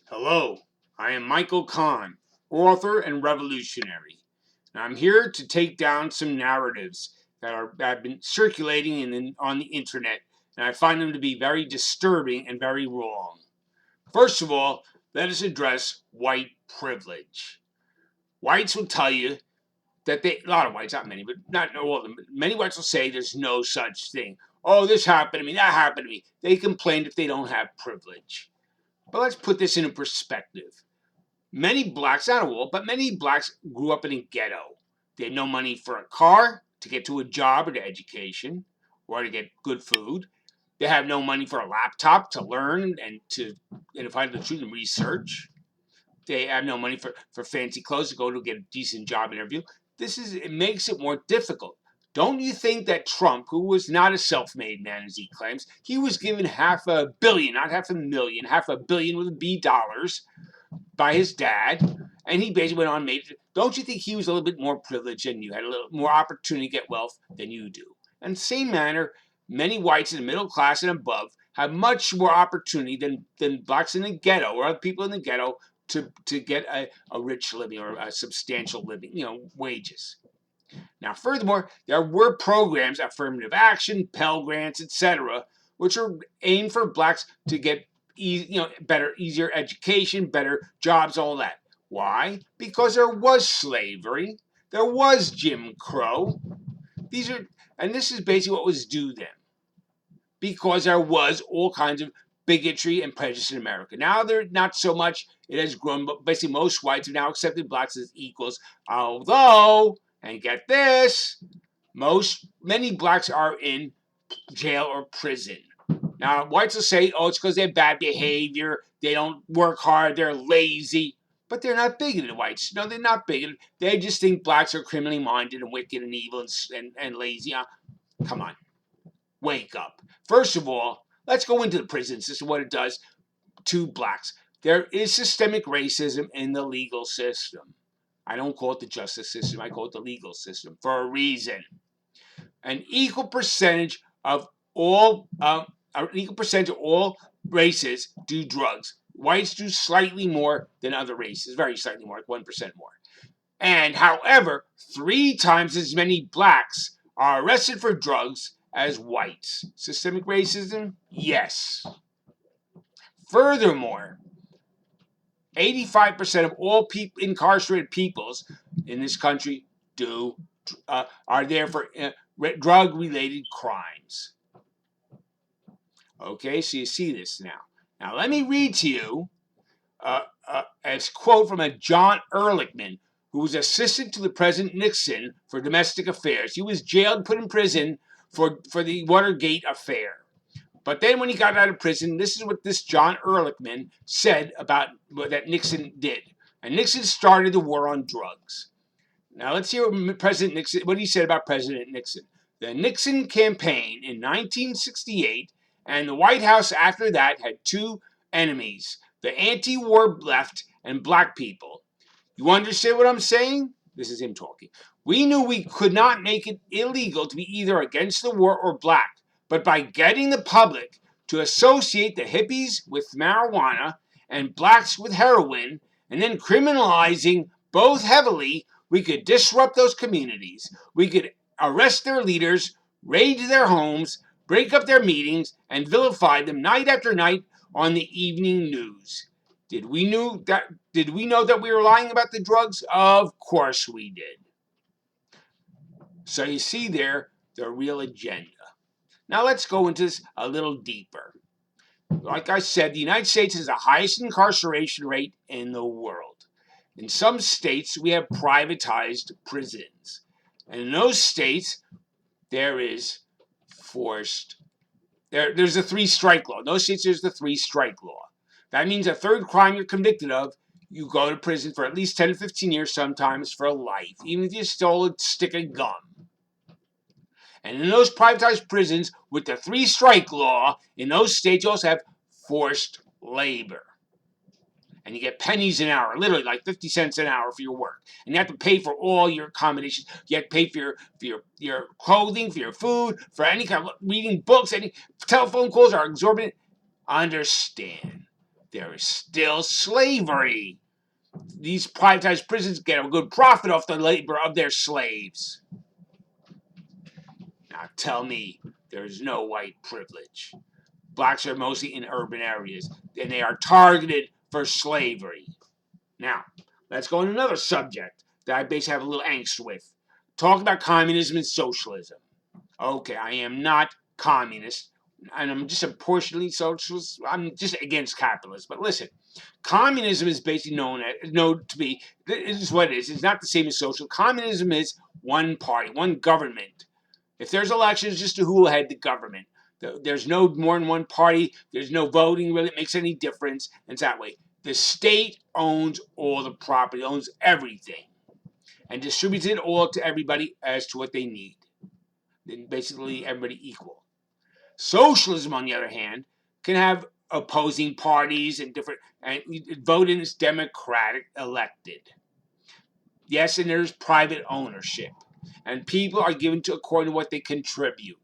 Hello, I am Michael Kahn, author and revolutionary. And I'm here to take down some narratives that have been circulating on the internet, and I find them to be very disturbing and very wrong. First of all, let us address white privilege. Whites will tell you that a lot of whites, not many, but not all of them, but many whites will say there's no such thing. Oh, this happened to me, that happened to me. They complain if they don't have privilege. But let's put this into perspective. Many blacks, not all, but many blacks grew up in a ghetto. They had no money for a car, to get to a job or to education, or to get good food. They have no money for a laptop to learn and to find the truth and research. They have no money for fancy clothes to go to get a decent job interview. It makes it more difficult. Don't you think that Trump, who was not a self-made man as he claims, he was given $500 million, not $500,000, $500 million with a B dollars by his dad, and he basically went on and made it. Don't you think he was a little bit more privileged than you, had a little more opportunity to get wealth than you do? In the same manner, many whites in the middle class and above have much more opportunity than blacks in the ghetto or other people in the ghetto to get a rich living or a substantial living, wages. Now, furthermore, there were programs, affirmative action, Pell Grants, etc., which are aimed for blacks to get better, easier education, better jobs, all that. Why? Because there was slavery, there was Jim Crow. This is basically what was due then. Because there was all kinds of bigotry and prejudice in America. Now there not so much. It has grown, but basically most whites have now accepted blacks as equals. Although, and get this, many blacks are in jail or prison. Now, whites will say, oh, it's because they have bad behavior, they don't work hard, they're lazy. But they're not bigoted, whites. No, they're not bigoted. They just think blacks are criminally minded and wicked and evil and lazy. Come on. Wake up. First of all, let's go into the prison system, what it does to blacks. There is systemic racism in the legal system. I don't call it the justice system, I call it the legal system for a reason. An equal percentage of all races do drugs. Whites do slightly more than other races, very slightly more, like 1% more. And however, 3 times as many blacks are arrested for drugs as whites. Systemic racism? Yes. Furthermore, 85% of all incarcerated peoples in this country are there for drug-related crimes. Okay, so you see this now. Now let me read to you a quote from a John Ehrlichman, who was assistant to the President Nixon for domestic affairs. He was jailed, put in prison for the Watergate affair. But then when he got out of prison, this is what this John Ehrlichman said about what that Nixon did. And Nixon started the war on drugs. Now let's hear what he said about President Nixon. The Nixon campaign in 1968 and the White House after that had 2 enemies, the anti-war left and black people. You understand what I'm saying? This is him talking. We knew we could not make it illegal to be either against the war or black, but by getting the public to associate the hippies with marijuana and blacks with heroin, and then criminalizing both heavily, we could disrupt those communities. We could arrest their leaders, raid their homes, break up their meetings, and vilify them night after night on the evening news. Did we know that we were lying about the drugs? Of course we did. So you see there the real agenda. Now let's go into this a little deeper. Like I said, the United States has the highest incarceration rate in the world. In some states, we have privatized prisons. And in those states, there is there's a 3-strike law. In those states, there's the 3-strike law. That means a third crime you're convicted of, you go to prison for at least 10 to 15 years, sometimes for life, even if you stole a stick of gum. And in those privatized prisons, with the 3-strike law, in those states you also have forced labor. And you get pennies an hour, literally like 50 cents an hour for your work. And you have to pay for all your accommodations. You have to pay for your clothing, for your food, for any kind of reading books, any telephone calls are exorbitant. Understand. there is still slavery. These privatized prisons get a good profit off the labor of their slaves. Now tell me there's no white privilege. Blacks are mostly in urban areas, and they are targeted for slavery. Now, let's go on another subject that I basically have a little angst with. Talk about communism and socialism. Okay, I am not communist, and I'm just a portionally socialist. I'm just against capitalism. But listen, communism is basically known to be, this is what it is. It's not the same as social. Communism is one party, one government. If there's elections, just to who will head the government. There's no more than one party. There's no voting really makes any difference. And it's that way. The state owns all the property, owns everything, and distributes it all to everybody as to what they need. Then basically everybody equal. Socialism, on the other hand, can have opposing parties and different, and voting is democratic elected. Yes, and there's private ownership. And people are given to according to what they contribute.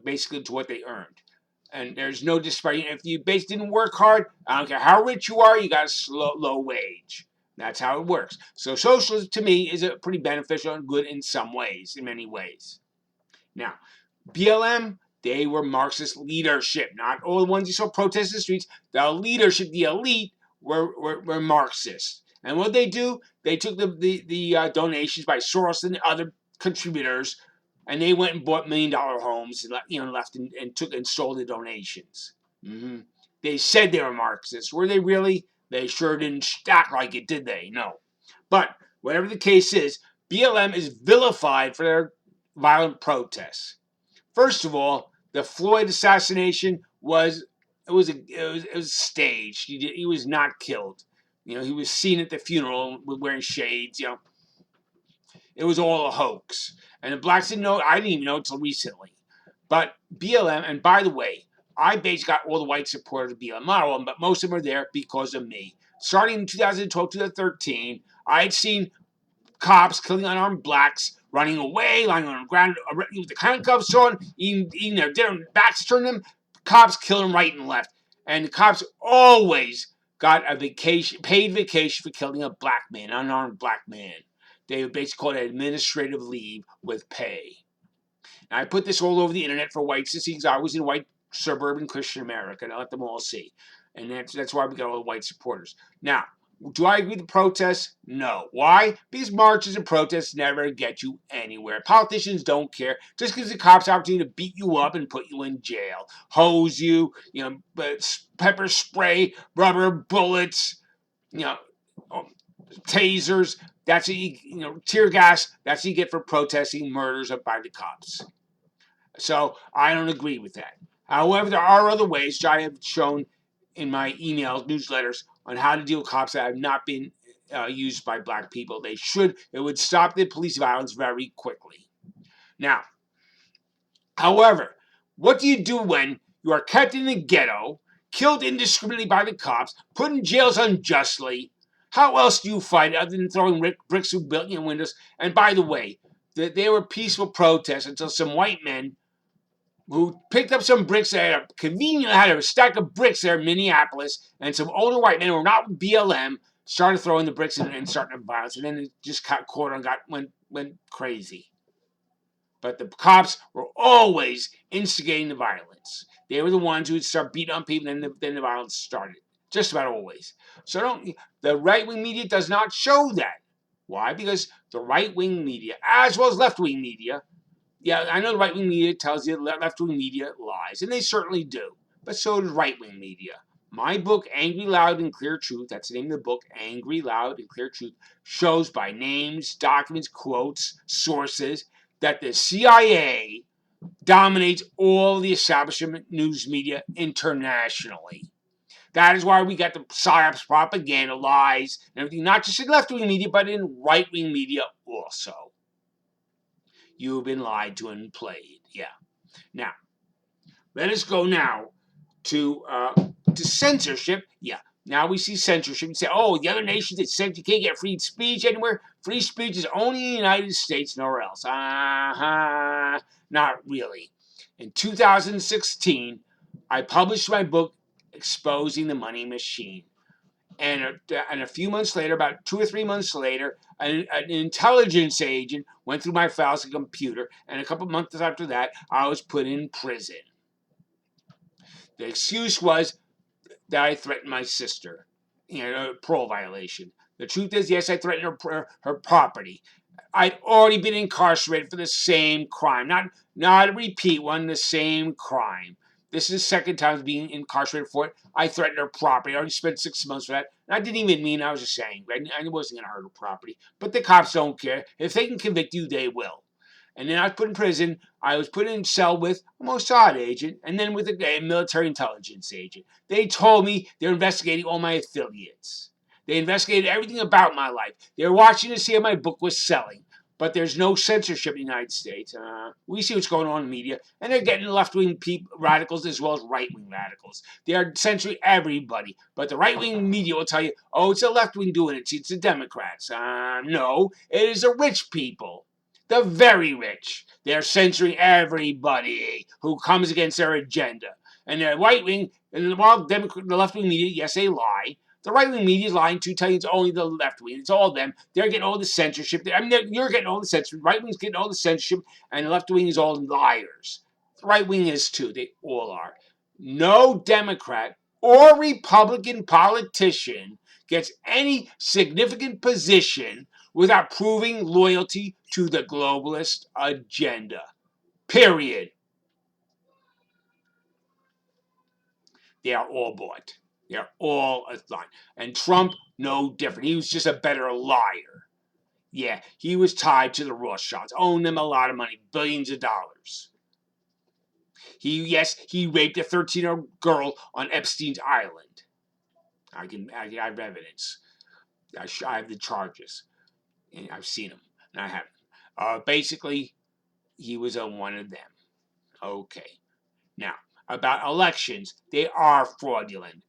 Basically to what they earned. And there's no disparity. If you basically didn't work hard, I don't care how rich you are, you got a low wage. That's how it works. So socialism, to me, is a pretty beneficial and good in some ways, in many ways. Now, BLM, they were Marxist leadership. Not all the ones you saw protest in the streets. The leadership, the elite, were Marxist. And what they do, they took the donations by Soros and the other contributors, and they went and bought $1 million homes and left and took and stole the donations. They said they were Marxists. Were they really? They sure didn't act like it, did they? No. But whatever the case is, BLM is vilified for their violent protests. First of all, the Floyd assassination was staged. He was not killed. He was seen at the funeral wearing shades. It was all a hoax. And the blacks didn't know. I didn't even know until recently. But BLM, and by the way, I basically got all the white supporters of BLM. Not all of them, but most of them are there because of me. Starting in 2012, 2013, I had seen cops killing unarmed blacks, running away, lying on the ground with the handcuffs on, eating their dinner, backs turned them. Cops kill them right and left. And the cops always got a paid vacation for killing a black man, an unarmed black man. They would basically call it administrative leave with pay. Now, I put this all over the internet for whites to see because I was in white suburban Christian America, and I let them all see. And that's why we got all the white supporters. Now, do I agree with the protests? No. Why? Because marches and protests never get you anywhere. Politicians don't care. Just because the cops have opportunity to beat you up and put you in jail, hose you, pepper spray, rubber bullets, tasers. That's what tear gas. That's what you get for protesting murders by the cops. So I don't agree with that. However, there are other ways, which I have shown in my emails, newsletters, on how to deal with cops that have not been used by black people. It would stop the police violence very quickly. Now, however, what do you do when you are kept in the ghetto, killed indiscriminately by the cops, put in jails unjustly? How else do you fight other than throwing bricks through building windows? And by the way, they were peaceful protests until some white men who picked up some bricks there, conveniently had a stack of bricks there in Minneapolis, and some older white men who were not with BLM started throwing the bricks and starting the violence, and then it just got caught and went crazy. But the cops were always instigating the violence. They were the ones who would start beating on people, and then the violence started. Just about always. So the right-wing media does not show that. Why? Because the right-wing media, as well as left-wing media, I know the right-wing media tells you left-wing media lies, and they certainly do. But so does right-wing media. My book, Angry, Loud, and Clear Truth, that's the name of the book, Angry, Loud, and Clear Truth, shows by names, documents, quotes, sources, that the CIA dominates all the establishment news media internationally. That is why we got the psyops, propaganda, lies, and everything, not just in left-wing media, but in right-wing media also. You've been lied to and played. Yeah. Now, let us go now to censorship. Yeah. Now we see censorship. You say, oh, the other nations that said you can't get free speech anywhere. Free speech is only in the United States, nowhere else. Not really. In 2016, I published my book Exposing the Money Machine. And a few months later, about 2 or 3 months later, an intelligence agent went through my files and computer, and a couple months after that, I was put in prison. The excuse was that I threatened my sister, a parole violation. The truth is, yes, I threatened her property. I'd already been incarcerated for the same crime, not a repeat one, the same crime. This is the second time I was being incarcerated for it. I threatened her property. I already spent 6 months for that. And I didn't even mean, I was just saying. I wasn't going to hurt her property. But the cops don't care. If they can convict you, they will. And then I was put in prison. I was put in a cell with a Mossad agent and then with a military intelligence agent. They told me they're investigating all my affiliates. They investigated everything about my life. They were watching to see how my book was selling. But there's no censorship in the United States. We see what's going on in the media, and they're getting left-wing radicals as well as right-wing radicals. They are censoring everybody. But the right-wing media will tell you, oh, it's the left-wing doing it. It's the Democrats. No, it is the rich people. The very rich. They're censoring everybody who comes against their agenda. And the right-wing, and while the left-wing media, yes, they lie. The right-wing media is lying too, telling you it's only the left wing. It's all them. They're getting all the censorship. You're getting all the censorship. Right wing's getting all the censorship, and the left wing is all liars. The right wing is too. They all are. No Democrat or Republican politician gets any significant position without proving loyalty to the globalist agenda. Period. They are all bought. They're all a lie. And Trump, no different. He was just a better liar. Yeah, he was tied to the Rothschilds, owned them a lot of money, billions of dollars. He raped a 13-year-old girl on Epstein's Island. I have evidence. I have the charges. And I've seen them. And I haven't. Basically, he was one of them. Okay. Now, about elections, they are fraudulent.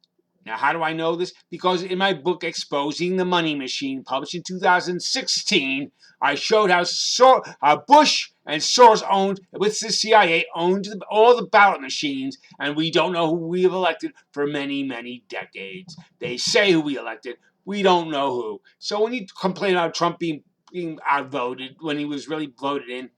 Now, how do I know this? Because in my book, Exposing the Money Machine, published in 2016, I showed how Bush and Soros owned, with the CIA, owned all the ballot machines, and we don't know who we have elected for many, many decades. They say who we elected. We don't know who. So when you complain about Trump being outvoted when he was really voted in,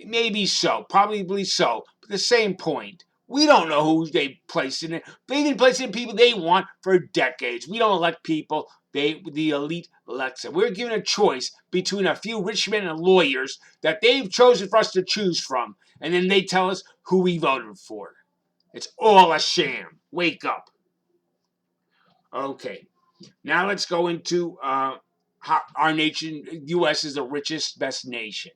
maybe so, probably so, but the same point. We don't know who they placed in it. They've been placing people they want for decades. We don't elect people. The elite elects them. We're given a choice between a few rich men and lawyers that they've chosen for us to choose from. And then they tell us who we voted for. It's all a sham. Wake up. Okay. Now let's go into how our nation, U.S. is the richest, best nation.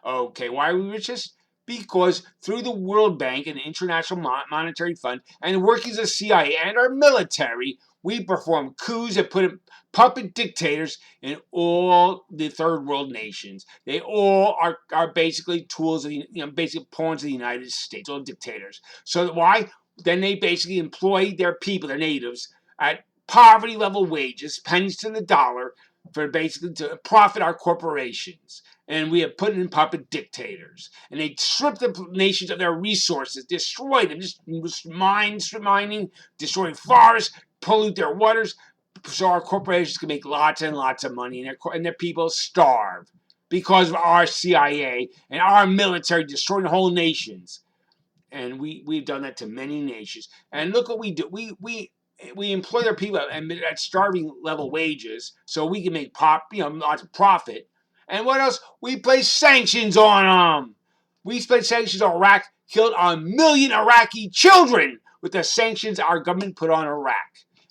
Okay, why are we richest? Because through the World Bank and the International Monetary Fund and the workings of the CIA and our military, we perform coups that put puppet dictators in all the third world nations. They all are basically tools of basic pawns of the United States, all dictators. So why? Then they basically employ their people, their natives, at poverty level wages, pennies to the dollar, for basically to profit our corporations. And we have put in puppet dictators. And they strip the nations of their resources, destroy them, just mining, destroying forests, pollute their waters, so our corporations can make lots and lots of money, and their people starve because of our CIA and our military destroying whole nations. And we've done that to many nations. And look what we do. We employ their people at starving level wages so we can make lots of profit. And what else? We place sanctions on them. We placed sanctions on Iraq, killed 1 million Iraqi children with the sanctions our government put on Iraq.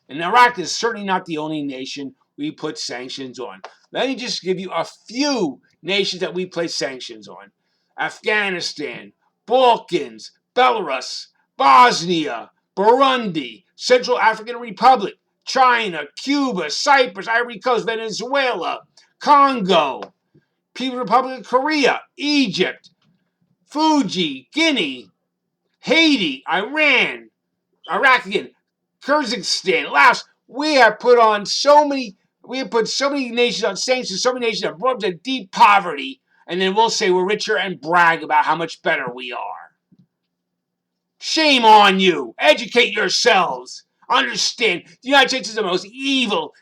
And Iraq is certainly not the only nation we put sanctions on. Let me just give you a few nations that we place sanctions on. Afghanistan, Balkans, Belarus, Bosnia, Burundi, Central African Republic, China, Cuba, Cyprus, Ivory Coast, Venezuela, Congo, People's Republic of Korea, Egypt, Fuji, Guinea, Haiti, Iran, Iraq again, Kyrgyzstan, Laos. We have put so many nations on sanctions, so many nations have brought to deep poverty, and then we'll say we're richer and brag about how much better we are. Shame on you. Educate yourselves. Understand, the United States is the most evil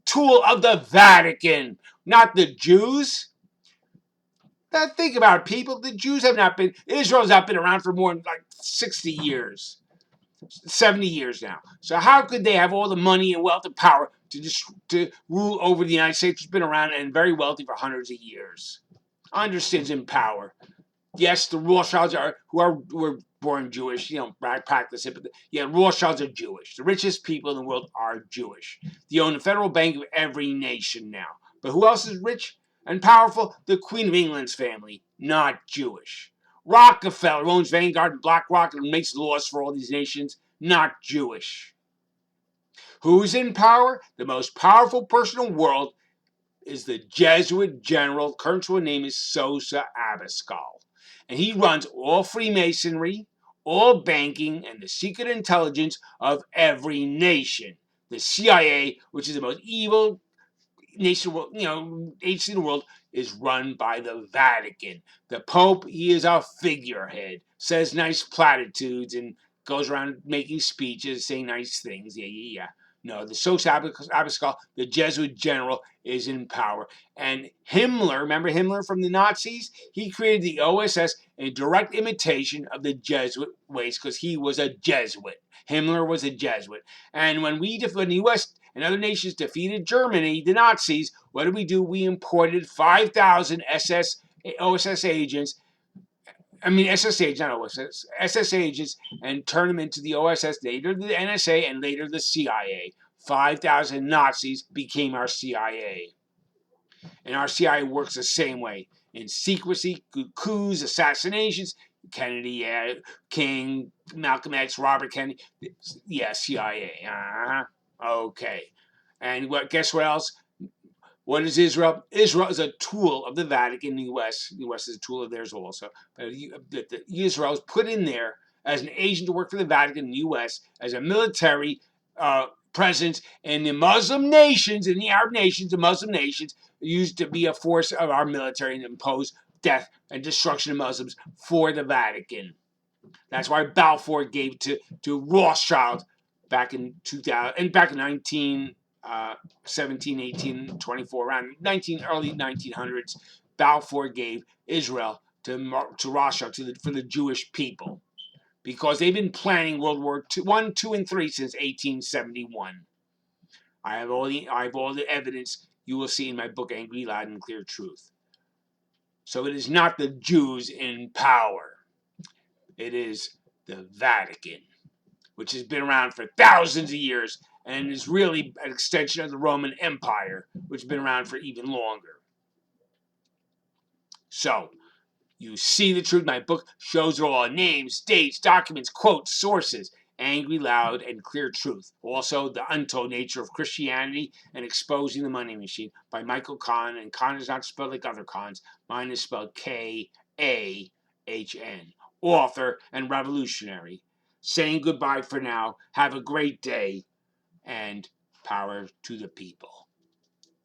tool of the Vatican, not the Jews. Now think about it, people. The Jews have not been, Israel's not been around for more than like 60 years, 70 years now. So how could they have all the money and wealth and power to rule over the United States, which has been around and very wealthy for hundreds of years? Understands in power. Yes, the Rothschilds were born Jewish, practice it, but Rothschilds are Jewish. The richest people in the world are Jewish. They own the federal bank of every nation now. But who else is rich and powerful? The Queen of England's family, not Jewish. Rockefeller owns Vanguard and BlackRock and makes laws for all these nations, not Jewish. Who's in power? The most powerful person in the world is the Jesuit general. Current name is Sosa Abascal. And he runs all Freemasonry, all banking, and the secret intelligence of every nation. The CIA, which is the most evil nation, agency in the world, is run by the Vatican. The Pope, he is a figurehead, says nice platitudes, and goes around making speeches, saying nice things. Yeah. No, the Sosa Abascal, the Jesuit general, is in power. And Himmler, remember Himmler from the Nazis? He created the OSS in direct imitation of the Jesuit ways because he was a Jesuit. Himmler was a Jesuit. And when the U.S. and other nations defeated Germany, the Nazis, what did we do? We imported 5,000 OSS agents. SS agents, not OSS, SS agents, and turn them into the OSS, later the NSA, and later the CIA. 5,000 Nazis became our CIA. And our CIA works the same way. In secrecy, coups, assassinations, Kennedy, King, Malcolm X, Robert Kennedy, CIA. Okay. And guess what else? What is Israel? Israel is a tool of the Vatican in the U.S. The U.S. is a tool of theirs also. But Israel is put in there as an agent to work for the Vatican in the U.S. as a military presence in the Muslim nations, in the Arab nations, the Muslim nations, used to be a force of our military and impose death and destruction of Muslims for the Vatican. That's why Balfour gave to Rothschild back in 2000 and back in 17, 18, 24, around early 1900s. Balfour gave Israel to Rothschild for the Jewish people because they've been planning World War I, II, and III since 1871. I have all the evidence you will see in my book, Angry, Loud, and Clear Truth. So it is not the Jews in power. It is the Vatican, which has been around for thousands of years and is really an extension of the Roman Empire, which has been around for even longer. So, you see the truth. My book shows it all. Names, dates, documents, quotes, sources. Angry, Loud, and Clear Truth. Also, The Untold Nature of Christianity and Exposing the Money Machine by Michael Kahn. And Kahn is not spelled like other Kahns. Mine is spelled Kahn. Author and revolutionary. Saying goodbye for now. Have a great day. And power to the people.